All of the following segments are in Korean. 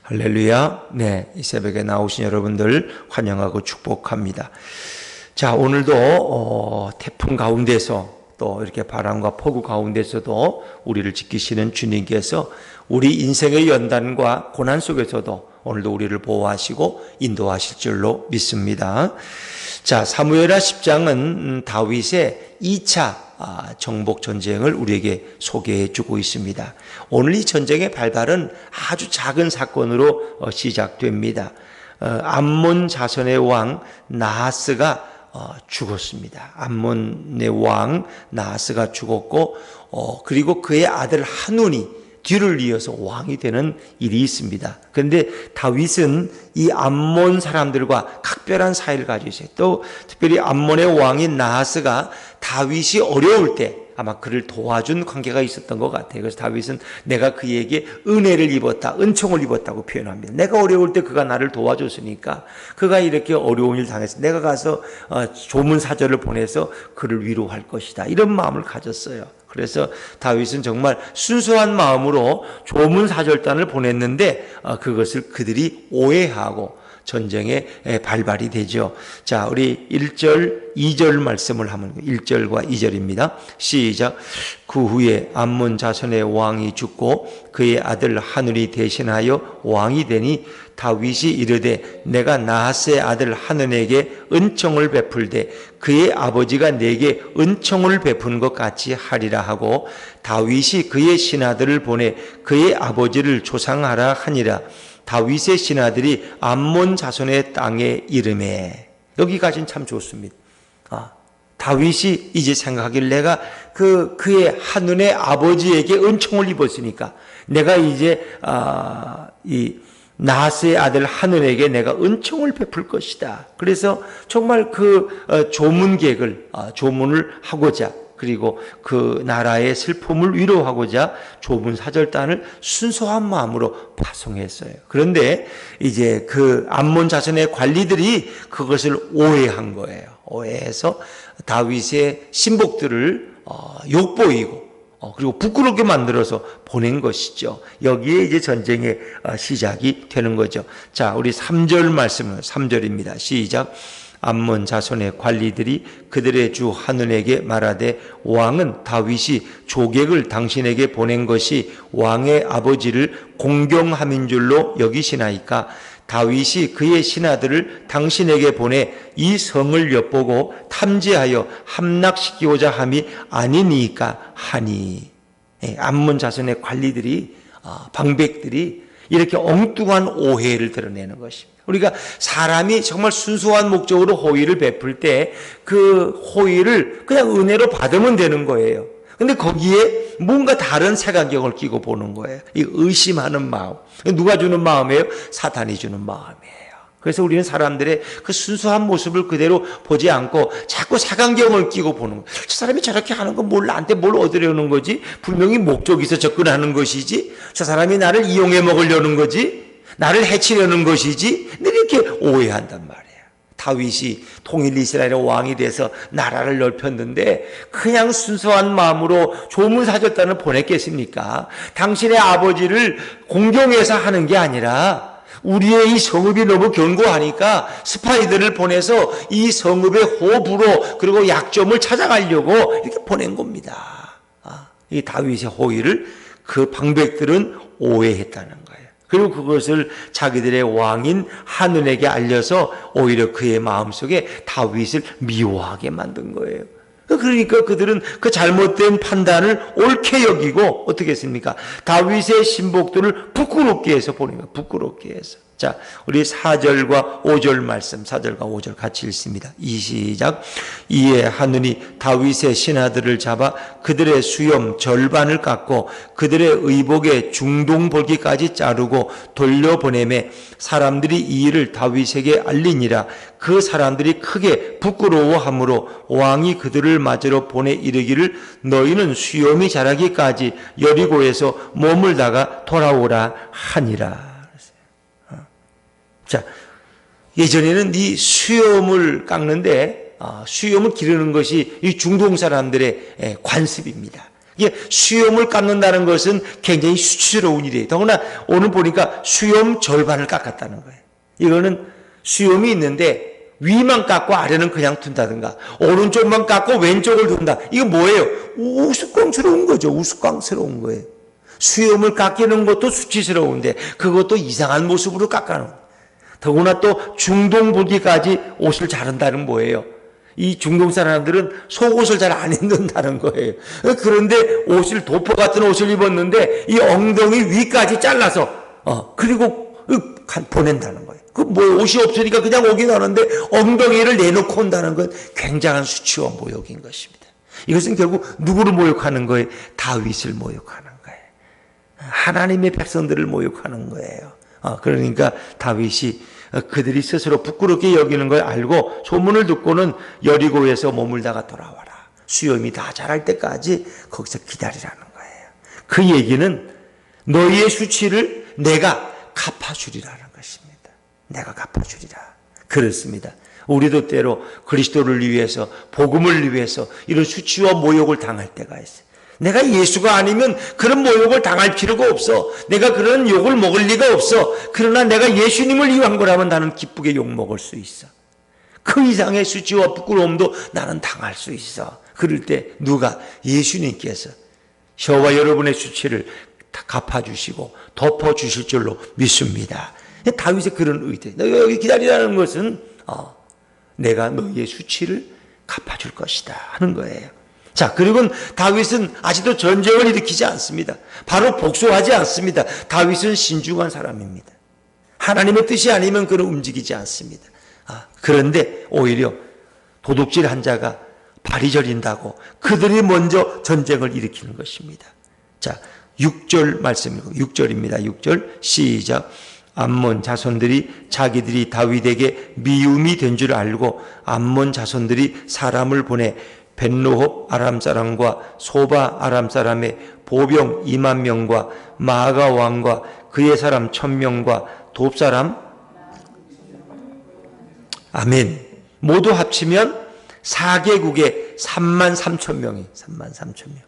할렐루야. 네, 이 새벽에 나오신 여러분들 환영하고 축복합니다. 자, 오늘도 태풍 가운데서 또 이렇게 바람과 폭우 가운데서도 우리를 지키시는 주님께서 우리 인생의 연단과 고난 속에서도 오늘도 우리를 보호하시고 인도하실 줄로 믿습니다. 자, 사무엘하 10장은 다윗의 2차 정복 전쟁을 우리에게 소개해 주고 있습니다. 오늘 이 전쟁의 발발은 아주 작은 사건으로 시작됩니다. 암몬 자손의 왕 나하스가 죽었습니다. 암몬의 왕 나하스가 죽었고 그리고 그의 아들 한운이 뒤를 이어서 왕이 되는 일이 있습니다. 그런데 다윗은 이 암몬 사람들과 각별한 사이를 가지고 있어요. 또 특별히 암몬의 왕인 나하스가 다윗이 어려울 때 아마 그를 도와준 관계가 있었던 것 같아요. 그래서 다윗은 내가 그에게 은혜를 입었다, 은총을 입었다고 표현합니다. 내가 어려울 때 그가 나를 도와줬으니까 그가 이렇게 어려운 일 당했을 때 내가 가서 조문사절을 보내서 그를 위로할 것이다. 이런 마음을 가졌어요. 그래서 다윗은 정말 순수한 마음으로 조문사절단을 보냈는데 그것을 그들이 오해하고 전쟁에 발발이 되죠. 자, 우리 1절, 2절 말씀을 하면 1절과 2절입니다. 시작. 그 후에 암몬 자손의 왕이 죽고 그의 아들 한운이 대신하여 왕이 되니 다윗이 이르되 내가 나하스의 아들 한운에게 은총을 베풀되 그의 아버지가 내게 은총을 베푼 것 같이 하리라 하고 다윗이 그의 신하들을 보내 그의 아버지를 조상하라 하니라. 다윗의 신하들이 암몬 자손의 땅에 이름에 여기까지는 참 좋습니다. 다윗이 이제 생각하길 내가 그의 한눈의 아버지에게 은총을 입었으니까 내가 이제 이 나하스의 아들 한운에게 내가 은총을 베풀 것이다. 그래서 정말 그 조문객을 조문을 하고자 그리고 그 나라의 슬픔을 위로하고자 좁은 사절단을 순수한 마음으로 파송했어요. 그런데 이제 그 암몬 자손의 관리들이 그것을 오해한 거예요. 오해해서 다윗의 신복들을 욕보이고 그리고 부끄럽게 만들어서 보낸 것이죠. 여기에 이제 전쟁의 시작이 되는 거죠. 자, 우리 3절 말씀은 3절입니다. 시작. 암몬 자손의 관리들이 그들의 주 한운에게 말하되 왕은 다윗이 조객을 당신에게 보낸 것이 왕의 아버지를 공경함인 줄로 여기시나이까 다윗이 그의 신하들을 당신에게 보내 이 성을 엿보고 탐지하여 함락시키고자 함이 아니니까 하니. 암몬 자손의 관리들이 방백들이 이렇게 엉뚱한 오해를 드러내는 것입니다. 우리가 사람이 정말 순수한 목적으로 호의를 베풀 때 그 호의를 그냥 은혜로 받으면 되는 거예요. 근데 거기에 뭔가 다른 색안경을 끼고 보는 거예요. 이 의심하는 마음. 누가 주는 마음이에요? 사탄이 주는 마음이에요. 그래서 우리는 사람들의 그 순수한 모습을 그대로 보지 않고 자꾸 색안경을 끼고 보는 거예요. 저 사람이 저렇게 하는 건 뭘 나한테 뭘 얻으려는 거지? 분명히 목적이 있어 접근하는 것이지. 저 사람이 나를 이용해 먹으려는 거지. 나를 해치려는 것이지. 이렇게 오해한단 말이에요. 다윗이 통일 이스라엘의 왕이 돼서 나라를 넓혔는데 그냥 순수한 마음으로 조문사절단을 보냈겠습니까? 당신의 아버지를 공경해서 하는 게 아니라 우리의 이 성읍이 너무 견고하니까 스파이들을 보내서 이 성읍의 호불호 그리고 약점을 찾아가려고 이렇게 보낸 겁니다. 이 다윗의 호의를 그 방백들은 오해했다는 거예요. 그리고 그것을 자기들의 왕인 한운에게 알려서 오히려 그의 마음속에 다윗을 미워하게 만든 거예요. 그러니까 그들은 그 잘못된 판단을 옳게 여기고 어떻게 했습니까? 다윗의 신복들을 부끄럽게 해서 보는 거예요. 부끄럽게 해서. 자, 우리 4절과 5절 말씀, 4절과 5절 같이 읽습니다. 시작. 이에 한운이 다윗의 신하들을 잡아 그들의 수염 절반을 깎고 그들의 의복의 중동볼기까지 자르고 돌려보내매 사람들이 이 일을 다윗에게 알리니라. 그 사람들이 크게 부끄러워하므로 왕이 그들을 맞으러 보내 이르기를 너희는 수염이 자라기까지 여리고에서 머물다가 돌아오라 하니라. 자, 예전에는 이 수염을 깎는데 수염을 기르는 것이 이 중동 사람들의 관습입니다. 이게 수염을 깎는다는 것은 굉장히 수치스러운 일이에요. 더구나 오늘 보니까 수염 절반을 깎았다는 거예요. 이거는 수염이 있는데 위만 깎고 아래는 그냥 둔다든가 오른쪽만 깎고 왼쪽을 둔다. 이거 뭐예요? 우스꽝스러운 거죠. 우스꽝스러운 거예요. 수염을 깎이는 것도 수치스러운데 그것도 이상한 모습으로 깎아놓은 거예요. 더구나 또 중동부기까지 옷을 자른다는 뭐예요? 이 중동 사람들은 속옷을 잘 안 입는다는 거예요. 그런데 옷을 도포 같은 옷을 입었는데 이 엉덩이 위까지 잘라서 그리고 보낸다는 거예요. 그 뭐 옷이 없으니까 그냥 오긴 하는데 엉덩이를 내놓고 온다는 건 굉장한 수치와 모욕인 것입니다. 이것은 결국 누구를 모욕하는 거예요? 다윗을 모욕하는 거예요. 하나님의 백성들을 모욕하는 거예요. 그러니까 다윗이 그들이 스스로 부끄럽게 여기는 걸 알고 소문을 듣고는 여리고에서 머물다가 돌아와라. 수염이 다 자랄 때까지 거기서 기다리라는 거예요. 그 얘기는 너희의 수치를 내가 갚아주리라는 것입니다. 내가 갚아주리라. 그렇습니다. 우리도 때로 그리스도를 위해서 복음을 위해서 이런 수치와 모욕을 당할 때가 있어요. 내가 예수가 아니면 그런 모욕을 당할 필요가 없어. 내가 그런 욕을 먹을 리가 없어. 그러나 내가 예수님을 위한 거라면 나는 기쁘게 욕 먹을 수 있어. 그 이상의 수치와 부끄러움도 나는 당할 수 있어. 그럴 때 누가? 예수님께서 저와 여러분의 수치를 다 갚아주시고 덮어주실 줄로 믿습니다. 다윗의 그런 의대. 너가 여기 기다리라는 것은 내가 너희의 수치를 갚아줄 것이다 하는 거예요. 자, 그리고 다윗은 아직도 전쟁을 일으키지 않습니다. 바로 복수하지 않습니다. 다윗은 신중한 사람입니다. 하나님의 뜻이 아니면 그는 움직이지 않습니다. 그런데 오히려 도둑질한 자가 발이 저린다고 그들이 먼저 전쟁을 일으키는 것입니다. 자, 6절 말씀이고 6절입니다. 6절 시작. 암몬 자손들이 자기들이 다윗에게 미움이 된 줄 알고 암몬 자손들이 사람을 보내 벤노홉 아람 사람과 소바 아람 사람의 보병 2만 명과 마아가 왕과 그의 사람 1000명과 돕 사람 아멘 모두 합치면 4개국에 3만 3천 명이 3만 3천 명.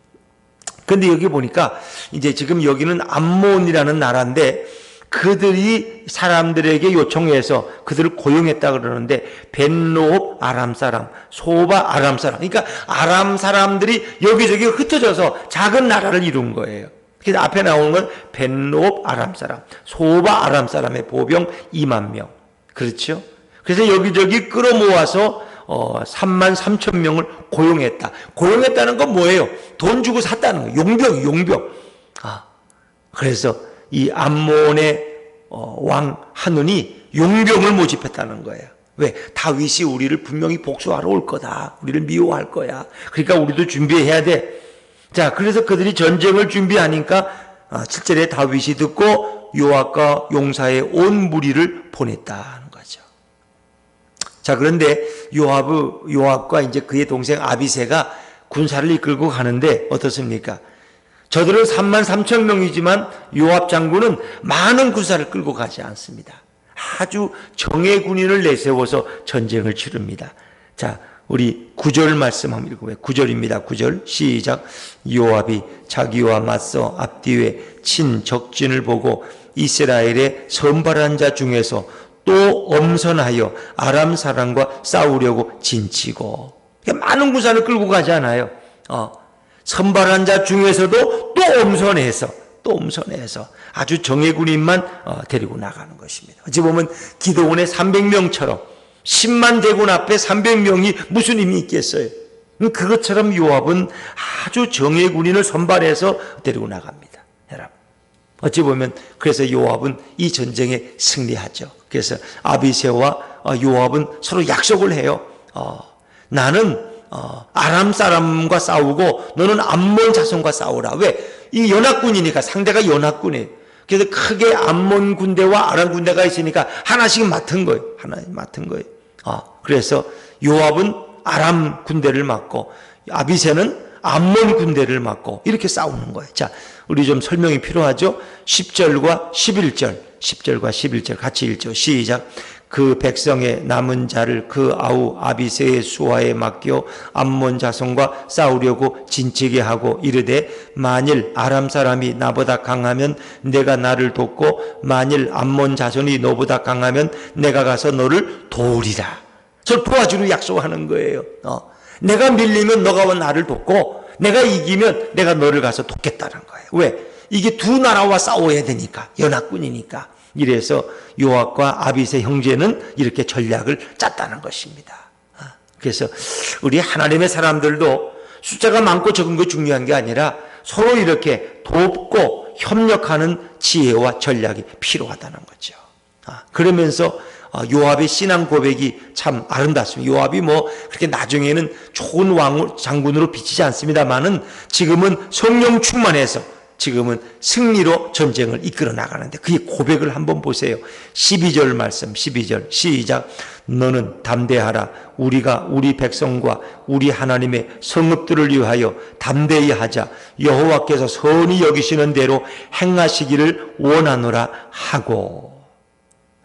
근데 여기 보니까 이제 지금 여기는 암몬이라는 나라인데 그들이 사람들에게 요청해서 그들을 고용했다 그러는데 벤노홉 아람 사람, 소바 아람 사람. 그러니까 아람 사람들이 여기저기 흩어져서 작은 나라를 이룬 거예요. 그래서 앞에 나오는 건 벤노홉 아람 사람, 소바 아람 사람의 보병 2만 명. 그렇죠? 그래서 여기저기 끌어모아서 3만 3천 명을 고용했다. 고용했다는 건 뭐예요? 돈 주고 샀다는 거예요. 용병. 그래서 이 암몬의 왕 한눈이 용병을 모집했다는 거예요. 왜? 다윗이 우리를 분명히 복수하러 올 거다. 우리를 미워할 거야. 그러니까 우리도 준비해야 돼. 자, 그래서 그들이 전쟁을 준비하니까 7절에 다윗이 듣고 요압과 용사의 온 무리를 보냈다는 거죠. 자, 그런데 요압과 이제 그의 동생 아비새가 군사를 이끌고 가는데 어떻습니까? 저들은 3만 3천 명이지만 요압 장군은 많은 군사를 끌고 가지 않습니다. 아주 정예 군인을 내세워서 전쟁을 치릅니다. 자, 우리 9절 말씀 한번 읽어봐요. 9절입니다. 9절 시작. 요압이 자기와 맞서 앞뒤에 친 적진을 보고 이스라엘의 선발한 자 중에서 또 엄선하여 아람 사람과 싸우려고 진치고. 많은 군사를 끌고 가지 않아요. 선발한 자 중에서도 또 엄선해서 아주 정예군인만 데리고 나가는 것입니다. 어찌 보면 기도원의 300명처럼 10만 대군 앞에 300명이 무슨 힘이 있겠어요? 그것처럼 요압은 아주 정예군인을 선발해서 데리고 나갑니다. 여러분, 어찌 보면 그래서 요압은 이 전쟁에 승리하죠. 그래서 아비새와 요압은 서로 약속을 해요. 나는 아람 사람과 싸우고 너는 암몬 자손과 싸우라. 왜? 이 연합군이니까 상대가 연합군이에요. 그래서 크게 암몬 군대와 아람 군대가 있으니까 하나씩 맡은 거예요. 그래서 요압은 아람 군대를 맡고 아비새는 암몬 군대를 막고 이렇게 싸우는 거예요. 자, 우리 좀 설명이 필요하죠? 10절과 11절 같이 읽죠. 시작. 그 백성의 남은 자를 그 아우 아비새의 수하에 맡겨 암몬 자손과 싸우려고 진치게 하고 이르되 만일 아람 사람이 나보다 강하면 내가 나를 돕고 만일 암몬 자손이 너보다 강하면 내가 가서 너를 도우리라. 저 도와주려 약속하는 거예요. 내가 밀리면 너가 나를 돕고 내가 이기면 내가 너를 가서 돕겠다는 거예요. 왜? 이게 두 나라와 싸워야 되니까, 연합군이니까. 이래서 요압과 아비새 형제는 이렇게 전략을 짰다는 것입니다. 그래서 우리 하나님의 사람들도 숫자가 많고 적은 거 중요한 게 아니라 서로 이렇게 돕고 협력하는 지혜와 전략이 필요하다는 거죠. 그러면서 요압의 신앙 고백이 참 아름답습니다. 요압이 뭐 그렇게 나중에는 좋은 왕 장군으로 비치지 않습니다만은 지금은 성령 충만해서 지금은 승리로 전쟁을 이끌어 나가는데 그의 고백을 한번 보세요. 12절 말씀, 12절 시작. 너는 담대하라. 우리가 우리 백성과 우리 하나님의 성읍들을 위하여 담대히 하자. 여호와께서 선히 여기시는 대로 행하시기를 원하노라 하고.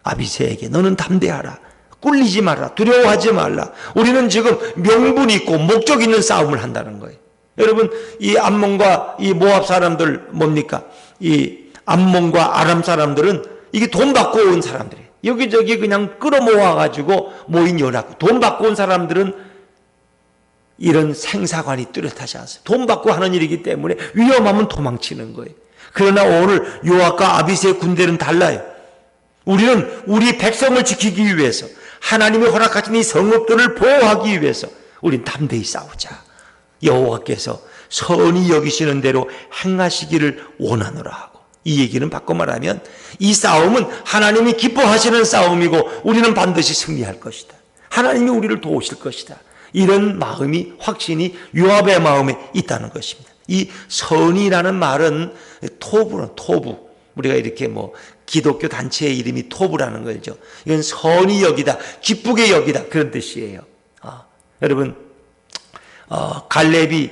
아비새에게 너는 담대하라. 꿀리지 말라. 두려워하지 말라. 우리는 지금 명분이 있고 목적 있는 싸움을 한다는 거예요. 여러분, 이 암몬과 이 모압 사람들 뭡니까? 이 암몬과 아람 사람들은 이게 돈 받고 온 사람들이에요. 여기저기 그냥 끌어모아가지고 모인 연합. 돈 받고 온 사람들은 이런 생사관이 뚜렷하지 않습니다. 돈 받고 하는 일이기 때문에 위험하면 도망치는 거예요. 그러나 오늘 요압과 아비새의 군대는 달라요. 우리는 우리 백성을 지키기 위해서 하나님이 허락하신 이 성읍들을 보호하기 위해서 우린 담대히 싸우자. 여호와께서 선히 여기시는 대로 행하시기를 원하노라 하고. 이 얘기는 바꿔 말하면 이 싸움은 하나님이 기뻐하시는 싸움이고 우리는 반드시 승리할 것이다. 하나님이 우리를 도우실 것이다. 이런 마음이, 확신이 요압의 마음에 있다는 것입니다. 이 선이라는 말은 토부. 우리가 이렇게 뭐 기독교 단체의 이름이 토부라는 거죠. 이건 선히 여기다, 기쁘게 여기다, 그런 뜻이에요. 여러분, 갈렙이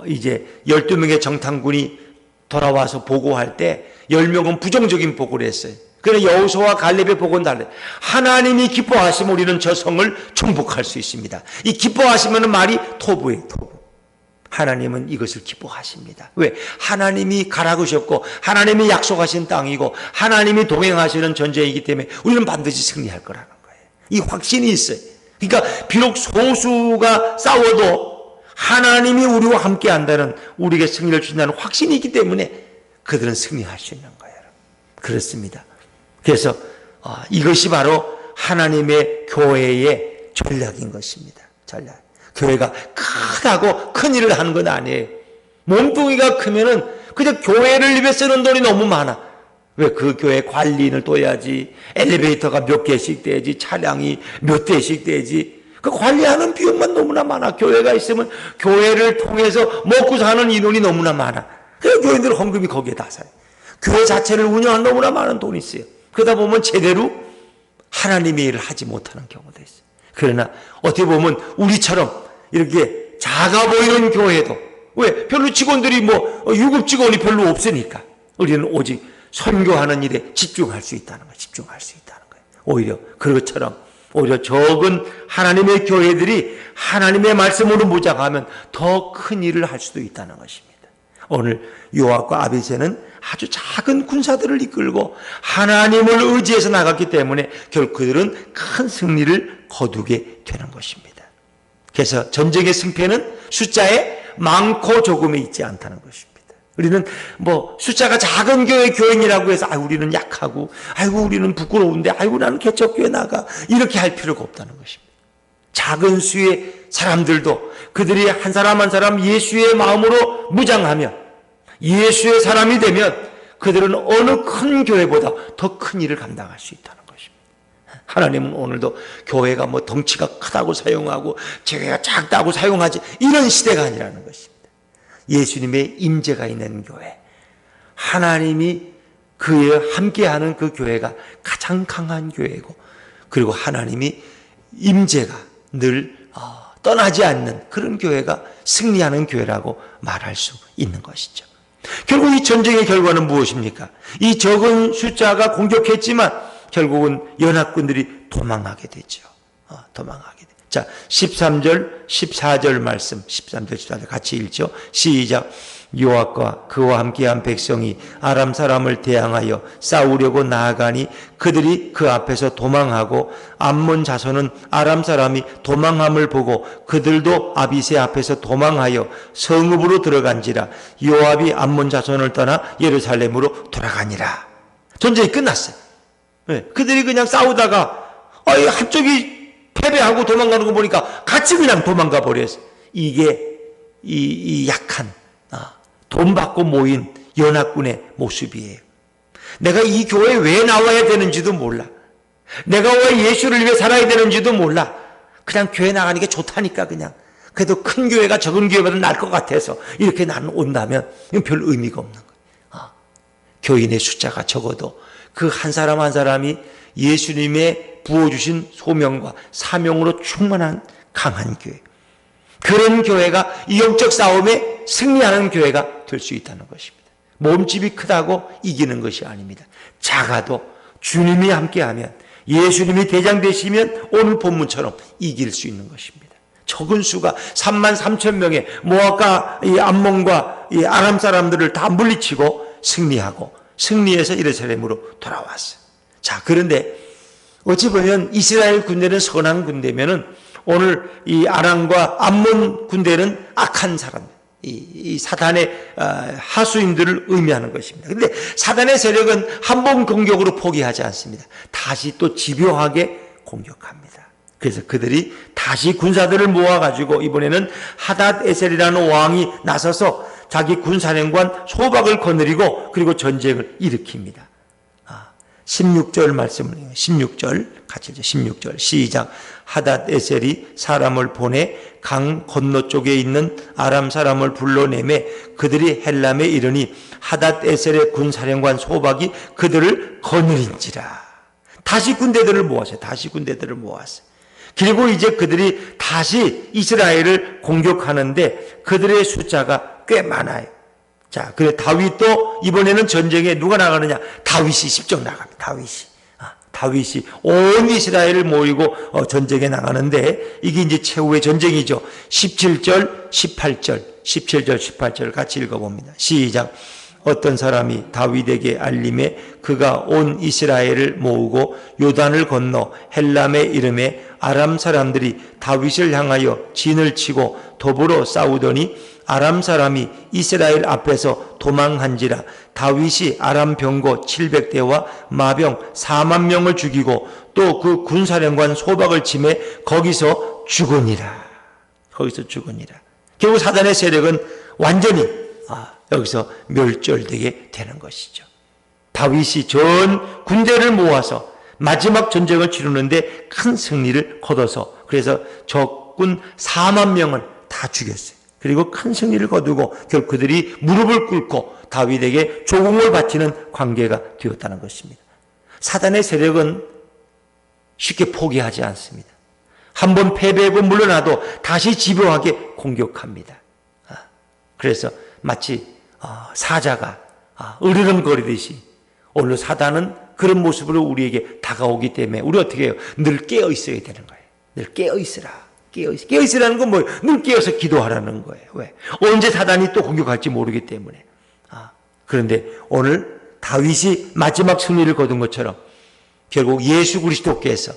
이제 12명의 정탐군이 돌아와서 보고할 때 10명은 부정적인 보고를 했어요. 그러나 여호수아와 갈렙의 보고는 달라요. 하나님이 기뻐하시면 우리는 저 성을 정복할 수 있습니다. 이 기뻐하시면 말이 토부예요. 토부. 하나님은 이것을 기뻐하십니다. 왜? 하나님이 가라그셨고 하나님이 약속하신 땅이고 하나님이 동행하시는 전쟁이기 때문에 우리는 반드시 승리할 거라는 거예요. 이 확신이 있어요. 그러니까 비록 소수가 싸워도 하나님이 우리와 함께 한다는, 우리에게 승리를 주신다는 확신이 있기 때문에 그들은 승리할 수 있는 거예요. 그렇습니다. 그래서 이것이 바로 하나님의 교회의 전략인 것입니다. 전략. 교회가 크다고 큰 일을 하는 건 아니에요. 몸뚱이가 크면은 그저 교회를 위해 쓰는 돈이 너무 많아. 왜? 그 교회 관리인을 또 해야지, 엘리베이터가 몇 개씩 되지, 차량이 몇 대씩 되지, 그 관리하는 비용만 너무나 많아. 교회가 있으면 교회를 통해서 먹고 사는 인원이 너무나 많아. 그래서 교인들 헌금이 거기에 다 사요. 교회 자체를 운영하는 너무나 많은 돈이 있어요. 그러다 보면 제대로 하나님의 일을 하지 못하는 경우도 있어요. 그러나 어떻게 보면 우리처럼 이렇게 작아 보이는 교회도, 왜? 별로 직원들이 유급 직원이 별로 없으니까 우리는 오직 선교하는 일에 집중할 수 있다는 거예요. 집중할 수 있다는 거예요. 오히려 그것처럼 오히려 적은 하나님의 교회들이 하나님의 말씀으로 무장하면 더 큰 일을 할 수도 있다는 것입니다. 오늘 요압과 아비새는 아주 작은 군사들을 이끌고 하나님을 의지해서 나갔기 때문에 결국 그들은 큰 승리를 거두게 되는 것입니다. 그래서 전쟁의 승패는 숫자에 많고 적음에 있지 않다는 것입니다. 우리는 숫자가 작은 교회 교인이라고 해서 우리는 약하고 우리는 부끄러운데 나는 개척교회 나가, 이렇게 할 필요가 없다는 것입니다. 작은 수의 사람들도 그들이 한 사람 한 사람 예수의 마음으로 무장하면, 예수의 사람이 되면 그들은 어느 큰 교회보다 더 큰 일을 감당할 수 있다는 것입니다. 하나님은 오늘도 교회가 덩치가 크다고 사용하고 교회가 작다고 사용하지, 이런 시대가 아니라는 것입니다. 예수님의 임재가 있는 교회, 하나님이 그에 함께하는 그 교회가 가장 강한 교회고, 그리고 하나님이 임재가 늘 떠나지 않는 그런 교회가 승리하는 교회라고 말할 수 있는 것이죠. 결국 이 전쟁의 결과는 무엇입니까? 이 적은 숫자가 공격했지만 결국은 연합군들이 도망하게 되죠. 도망하게 돼. 자, 13절, 14절 말씀, 13절, 14절 같이 읽죠. 시작. 요압과 그와 함께한 백성이 아람 사람을 대항하여 싸우려고 나아가니 그들이 그 앞에서 도망하고 암몬 자손은 아람 사람이 도망함을 보고 그들도 아비새 앞에서 도망하여 성읍으로 들어간지라. 요압이 암몬 자손을 떠나 예루살렘으로 돌아가니라. 전쟁이 끝났어요. 그들이 그냥 싸우다가 한쪽이 패배하고 도망가는 거 보니까 같이 그냥 도망가 버렸어요. 이게 이 약한 돈 받고 모인 연합군의 모습이에요. 내가 이 교회에 왜 나와야 되는지도 몰라. 내가 왜 예수를 위해 살아야 되는지도 몰라. 그냥 교회 나가는 게 좋다니까 그냥. 그래도 큰 교회가 적은 교회보다 나을 것 같아서 이렇게 나는 온다면 이건 별 의미가 없는 거예요. 교인의 숫자가 적어도 그 한 사람 한 사람이 예수님의 부어주신 소명과 사명으로 충만한 강한 교회. 그런 교회가 이 영적 싸움에 승리하는 교회가 될 수 있다는 것입니다. 몸집이 크다고 이기는 것이 아닙니다. 작아도 주님이 함께하면, 예수님이 대장 되시면 오늘 본문처럼 이길 수 있는 것입니다. 적은 수가 33,000명의 모압과 이 암몬과 이 아람 사람들을 다 물리치고 승리해서 예루살렘으로 돌아왔어요. 자, 그런데 어찌 보면 이스라엘 군대는 선한 군대면은 오늘 이 아람과 암몬 군대는 악한 사람들, 이 사단의 하수인들을 의미하는 것입니다. 그런데 사단의 세력은 한 번 공격으로 포기하지 않습니다. 다시 또 집요하게 공격합니다. 그래서 그들이 다시 군사들을 모아가지고 이번에는 하닷 에셀이라는 왕이 나서서 자기 군사령관 소박을 거느리고 그리고 전쟁을 일으킵니다. 16절 말씀을 해요. 16절 같이 읽죠. 16절 시작. 하닷 에셀이 사람을 보내 강 건너쪽에 있는 아람 사람을 불러내매 그들이 헬람에 이르니 하닷 에셀의 군사령관 소박이 그들을 거느린지라. 다시 군대들을 모았어요. 그리고 이제 그들이 다시 이스라엘을 공격하는데 그들의 숫자가 꽤 많아요. 자, 그래 다윗도 이번에는 전쟁에 누가 나가느냐? 다윗이 십정 나갑니다. 다윗이 온 이스라엘을 모이고 전쟁에 나가는데 이게 이제 최후의 전쟁이죠. 17절, 18절 같이 읽어봅니다. 시작. 어떤 사람이 다윗에게 알림에 그가 온 이스라엘을 모으고 요단을 건너 헬람에 이름에 아람 사람들이 다윗을 향하여 진을 치고 더불어 싸우더니 아람 사람이 이스라엘 앞에서 도망한지라. 다윗이 아람 병거 700대와 마병 4만 명을 죽이고 또 그 군사령관 소박을 치매 거기서 죽으니라. 결국 사단의 세력은 완전히 여기서 멸절되게 되는 것이죠. 다윗이 전 군대를 모아서 마지막 전쟁을 치르는데 큰 승리를 거둬서 그래서 적군 4만 명을 다 죽였어요. 그리고 큰 승리를 거두고 결국 그들이 무릎을 꿇고 다윗에게 조공을 바치는 관계가 되었다는 것입니다. 사단의 세력은 쉽게 포기하지 않습니다. 한번 패배하고 물러나도 다시 집요하게 공격합니다. 그래서 마치 사자가 으르렁거리듯이 오늘 사단은 그런 모습으로 우리에게 다가오기 때문에 우리 어떻게 해요? 늘 깨어 있어야 되는 거예요. 늘 깨어 있으라. 깨어 있으라는 건 뭐예요? 늘 깨어서 기도하라는 거예요. 왜? 언제 사단이 또 공격할지 모르기 때문에. 그런데 오늘 다윗이 마지막 승리를 거둔 것처럼 결국 예수 그리스도께서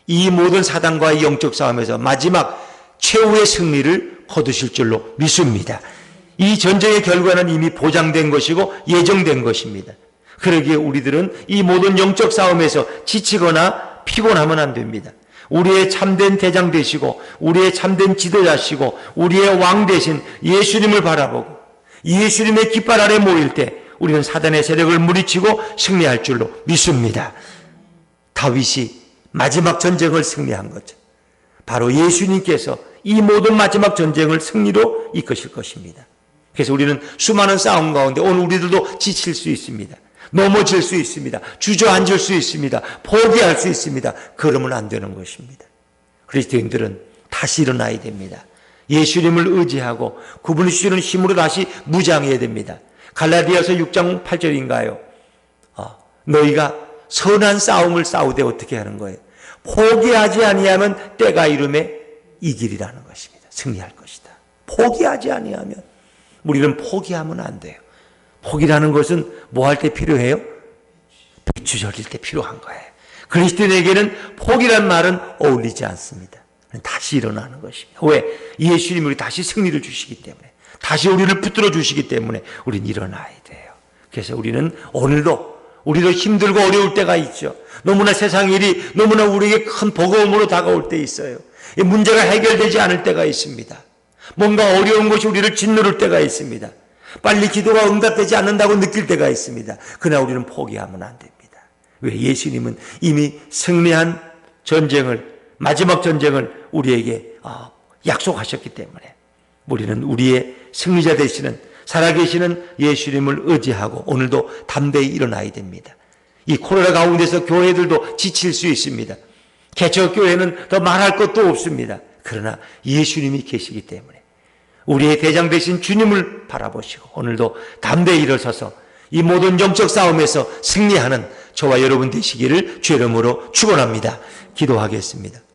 이 모든 사단과의 영적 싸움에서 마지막 최후의 승리를 거두실 줄로 믿습니다. 이 전쟁의 결과는 이미 보장된 것이고 예정된 것입니다. 그러기에 우리들은 이 모든 영적 싸움에서 지치거나 피곤하면 안 됩니다. 우리의 참된 대장 되시고 우리의 참된 지도자시고 우리의 왕 되신 예수님을 바라보고 예수님의 깃발 아래 모일 때 우리는 사단의 세력을 물리치고 승리할 줄로 믿습니다. 다윗이 마지막 전쟁을 승리한 거죠. 바로 예수님께서 이 모든 마지막 전쟁을 승리로 이끄실 것입니다. 그래서 우리는 수많은 싸움 가운데 오늘 우리들도 지칠 수 있습니다. 넘어질 수 있습니다. 주저앉을 수 있습니다. 포기할 수 있습니다. 그러면 안 되는 것입니다. 그리스도인들은 다시 일어나야 됩니다. 예수님을 의지하고 그분이 주시는 힘으로 다시 무장해야 됩니다. 갈라디아서 6장 8절인가요? 너희가 선한 싸움을 싸우되 어떻게 하는 거예요? 포기하지 아니하면 때가 이름에 이기리라는 것입니다. 승리할 것이다. 포기하지 아니하면. 우리는 포기하면 안 돼요. 포기라는 것은 뭐 할 때 필요해요? 배추 절일 때 필요한 거예요. 그리스도인에게는 포기란 말은 어울리지 않습니다. 다시 일어나는 것입니다. 왜? 예수님이 우리 다시 승리를 주시기 때문에, 다시 우리를 붙들어 주시기 때문에 우리는 일어나야 돼요. 그래서 우리는 오늘도 우리도 힘들고 어려울 때가 있죠. 너무나 세상 일이 너무나 우리에게 큰 버거움으로 다가올 때 있어요. 이 문제가 해결되지 않을 때가 있습니다. 뭔가 어려운 것이 우리를 짓누를 때가 있습니다. 빨리 기도가 응답되지 않는다고 느낄 때가 있습니다. 그러나 우리는 포기하면 안 됩니다. 왜? 예수님은 이미 승리한 전쟁을, 마지막 전쟁을 우리에게 약속하셨기 때문에 우리는 우리의 승리자 되시는 살아계시는 예수님을 의지하고 오늘도 담대히 일어나야 됩니다. 이 코로나 가운데서 교회들도 지칠 수 있습니다. 개척교회는 더 말할 것도 없습니다. 그러나 예수님이 계시기 때문에 우리의 대장 되신 주님을 바라보시고 오늘도 담대히 일어서서 이 모든 영적 싸움에서 승리하는 저와 여러분 되시기를 주의 이름으로 축원합니다. 기도하겠습니다.